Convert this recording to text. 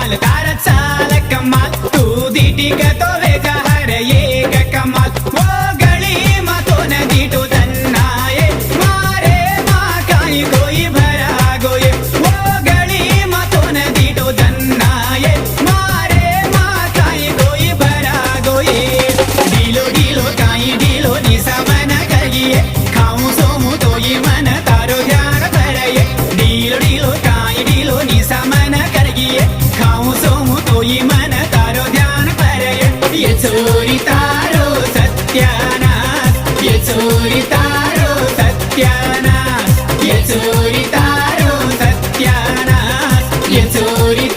कमाल तारा चाल कमाल तू दीटी गतो वेगा हर एक कमाल वो गली मतो न दीटो दन्नाये मारे माँ काई कोई भरा गोये वो गली मतो न दीटो दन्नाये मारे माँ काई कोई भरा गोये डीलो डीलो काई डीलो निसा मन करिए खाऊं सोमू तो ये मन तारो ध्यान भरये डीलो डीलो काई डीलो निसा मन करिए खाऊं सोमू तो ये मन तारो ध्यान भरये ये चोरी तारो सत्यानाश ये चोरी तारो सत्यानाश ये चोरी तारो सत्यानाश ये चोरी